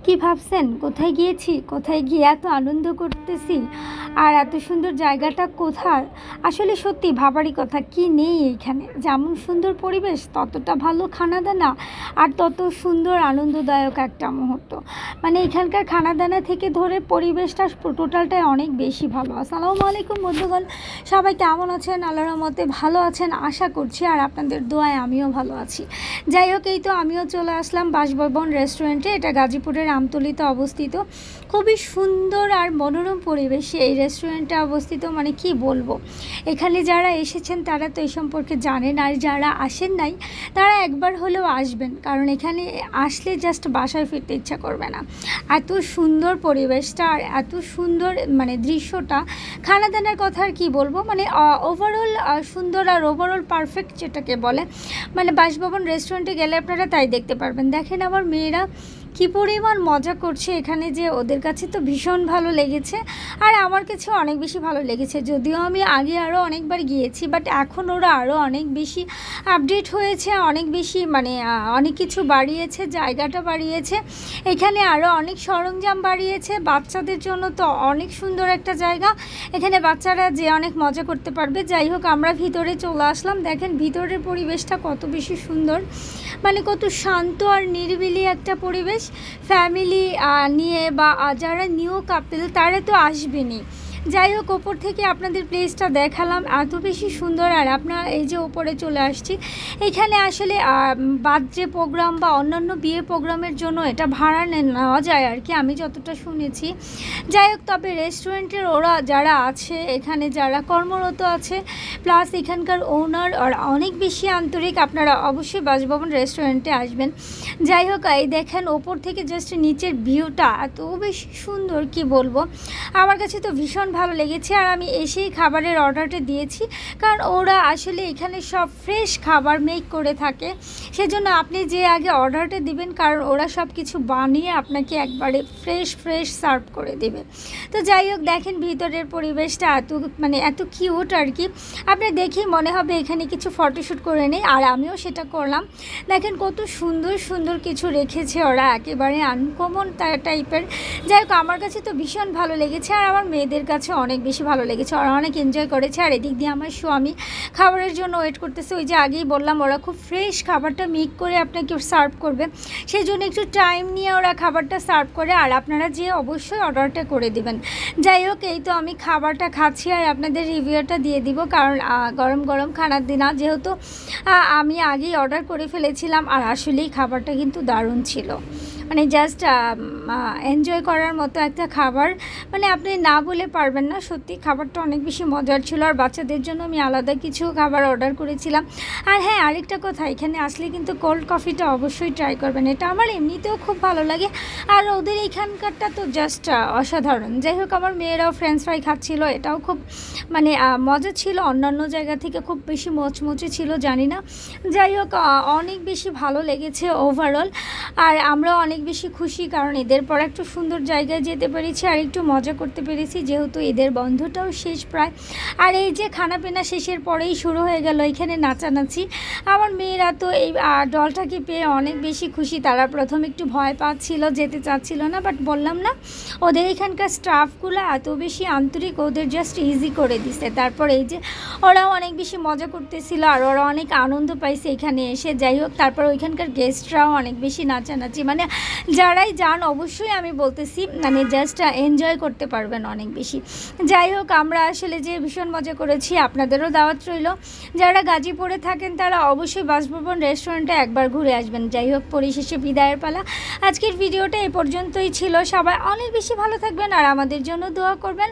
কি ভাবছেন কোথায় গিয়েছি, কোথায় গিয়ে এত আনন্দ করতেছি, আর এত সুন্দর জায়গাটা কোথায়? আসলে সত্যি ভাবারই কথা, কি নেই এইখানে। যেমন সুন্দর পরিবেশ, ততটা ভালো খানাদানা, আর তত সুন্দর আনন্দদায়ক একটা মুহূর্ত। মানে এখানকার খানাদানা থেকে ধরে পরিবেশটা টোটালটাই অনেক বেশি ভালো। আসসালামু আলাইকুম বন্ধুগণ, সবাই কেমন আছেন? আল্লাহর রহমতে ভালো আছেন আশা করছি, আর আপনাদের দোয়ায় আমিও ভালো আছি। যাই হোক, এই তো আমিও চলে আসলাম বাসভবন রেস্টুরেন্টে। এটা গাজীপুরের আমতলিতে অবস্থিত। খুবই সুন্দর আর মনোরম পরিবেশে এই রেস্টুরেন্টটা অবস্থিত। মানে কি বলবো, এখানে যারা এসেছেন তারা তো এই সম্পর্কে জানেন, আর যারা আসেন নাই তারা একবার হলেও আসবেন, কারণ এখানে আসলে জাস্ট বাসায় ফিরতে ইচ্ছা করবে না। এত সুন্দর পরিবেশটা আর এত সুন্দর মানে দৃশ্যটা, খানাদানার কথা আর কী বলবো, মানে ওভারঅল সুন্দর আর ওভারঅল পারফেক্ট যেটাকে বলে। মানে বাসভবন রেস্টুরেন্টে গেলে আপনারা তাই দেখতে পারবেন। দেখেন আমার মেয়েরা কী পরিমাণ মজা করছে এখানে, যে ওদের কাছে তো ভীষণ ভালো লেগেছে, আর আমার কাছেও অনেক বেশি ভালো লেগেছে। যদিও আমি আগে আরও অনেকবার গিয়েছি, বাট এখন ওরা আরও অনেক বেশি আপডেট হয়েছে, অনেক বেশি মানে অনেক কিছু বাড়িয়েছে, জায়গাটা বাড়িয়েছে, এখানে আরও অনেক সরঞ্জাম বাড়িয়েছে। বাচ্চাদের জন্য তো অনেক সুন্দর একটা জায়গা, এখানে বাচ্চারা যে অনেক মজা করতে পারবে। যাই হোক, আমরা ভিতরে চলে আসলাম। দেখেন ভিতরের পরিবেশটা কত বেশি সুন্দর, মানে কত শান্ত আর নিরিবিলি একটা পরিবেশ। ফ্যামিলি নিয়ে বা যারা নিউ কাপল তারা তো আসবেনই। যাই হোক, ওপর থেকে আপনাদের প্লেসটা দেখালাম, এত বেশি সুন্দর। আর আপনার এই যে ওপরে চলে আসছি, এখানে আসলে বার্থডে প্রোগ্রাম বা অন্যান্য বিয়ে প্রোগ্রামের জন্য এটা ভাড়া নেওয়া যায় আর কি, আমি যতটা শুনেছি। যাই হোক, তবে রেস্টুরেন্টের ওরা যারা আছে এখানে, যারা কর্মরত আছে, প্লাস এখানকার ওনার আর অনেক বেশি আন্তরিক। আপনারা অবশ্যই বাসভবন রেস্টুরেন্টে আসবেন। যাই হোক, এই দেখেন ওপর থেকে জাস্ট নিচের ভিউটা এত বেশি সুন্দর, কি বলবো, আমার কাছে তো ভীষণ ভালো লেগেছে। আর আমি এসেই খাবারের অর্ডারটা দিয়েছি, কারণ ওরা আসলে এখানে সব ফ্রেশ খাবার মেক করে থাকে, সেজন্য আপনি যে আগে অর্ডারটা দিবেন, কারণ ওরা সব কিছু বানিয়ে আপনাকে একবারে ফ্রেশ সার্ভ করে দেবে। তো যাই হোক, দেখেন ভিতরের পরিবেশটা এত মানে এত কিউট আর কি, আপনি দেখেই মনে হবে এখানে কিছু ফটোশ্যুট করে নেই, আর আমিও সেটা করলাম। দেখেন কত সুন্দর সুন্দর কিছু রেখেছে ওরা, একেবারে আনকমন টাইপের। যাই হোক, আমার কাছে তো ভীষণ ভালো লেগেছে, আর আমার মেয়েদের কাছে অনেক বেশি ভালো লেগেছে, ওরা অনেক এনজয় করেছে। আর এদিক দিয়ে আমার স্বামী খাবারের জন্য ওয়েট করতেছে। ওই যে আগেই বললাম, ওরা খুব ফ্রেশ খাবারটা মেক করে আপনাকে সার্ভ করবে, সেই জন্য একটু টাইম নিয়ে ওরা খাবারটা সার্ভ করে, আর আপনারা যে অবশ্যই অর্ডারটা করে দিবেন। যাই হোক, এই তো আমি খাবারটা খাচ্ছি আর আপনাদের রিভিউটা দিয়ে দিব, কারণ গরম গরম খানার দিনা যেহেতু আমি আগেই অর্ডার করে ফেলেছিলাম। আর আসলেই খাবারটা কিন্তু দারুণ ছিল, মানে জাস্ট এনজয় করার মতো একটা খাবার, মানে আপনি না বলে পারবেন না। সত্যি খাবারটা অনেক বেশি মজার ছিল, আর বাচ্চাদের জন্য আমি আলাদা কিছু খাবার অর্ডার করেছিলাম। আর হ্যাঁ, আরেকটা কথা, এখানে আসলে কিন্তু কোল্ড কফিটা অবশ্যই ট্রাই করবেন, এটা আমার এমনিতেও খুব ভালো লাগে, আর ওদের এখানকারটা তো জাস্ট অসাধারণ। যাই হোক, আমার মেয়েরাও ফ্রেঞ্চ ফ্রাই খাচ্ছিল, এটাও খুব মানে মজা ছিল, অন্যান্য জায়গা থেকে খুব বেশি মচমচে ছিল জানি না। যাই হোক, অনেক বেশি ভালো লেগেছে ওভারঅল, আর আমরাও অনেক বেশি খুশি, কারণ এদের পর একটু সুন্দর জায়গায় যেতে পেরেছি আর একটু মজা করতে পেরেছি, যেহেতু এদের বন্ধটাও শেষ প্রায়। আর এই যে খানাপিনা শেষের পরেই শুরু হয়ে গেল এখানে নাচানাচি। আমার মেয়েরা তো এই ডলটাকে পেয়ে অনেক বেশি খুশি। তারা প্রথমে একটু ভয় পাচ্ছিল, যেতে চাচ্ছিল না, বাট বললাম না, ওদের এখানকার স্টাফগুলো এত বেশি আন্তরিক, ওদের জাস্ট ইজি করে দিছে। তারপর এই যে ওরাও অনেক বেশি মজা করতেছিল, আর ওরা অনেক আনন্দ পাইছে এখানে এসে। যাই হোক, তারপর ওইখানকার গেস্টরাও অনেক বেশি নাচানাচি, মানে যারাই যান অবশ্যই আমি বলতেছি, মানে জাস্ট এনজয় করতে পারবেন অনেক বেশি। যাই হোক, আমরা আসলে যে ভীষণ মজা করেছি, আপনাদেরও দাওয়াত রইল। যারা গাজীপুরে থাকেন তারা অবশ্যই বাসভবন রেস্টুরেন্টে একবার ঘুরে আসবেন। যাই হোক, পরিশেষে বিদায়ের পালা। আজকের ভিডিওটা এই পর্যন্তই ছিল। সবাই অনেক বেশি ভালো থাকবেন আর আমাদের জন্য দোয়া করবেন।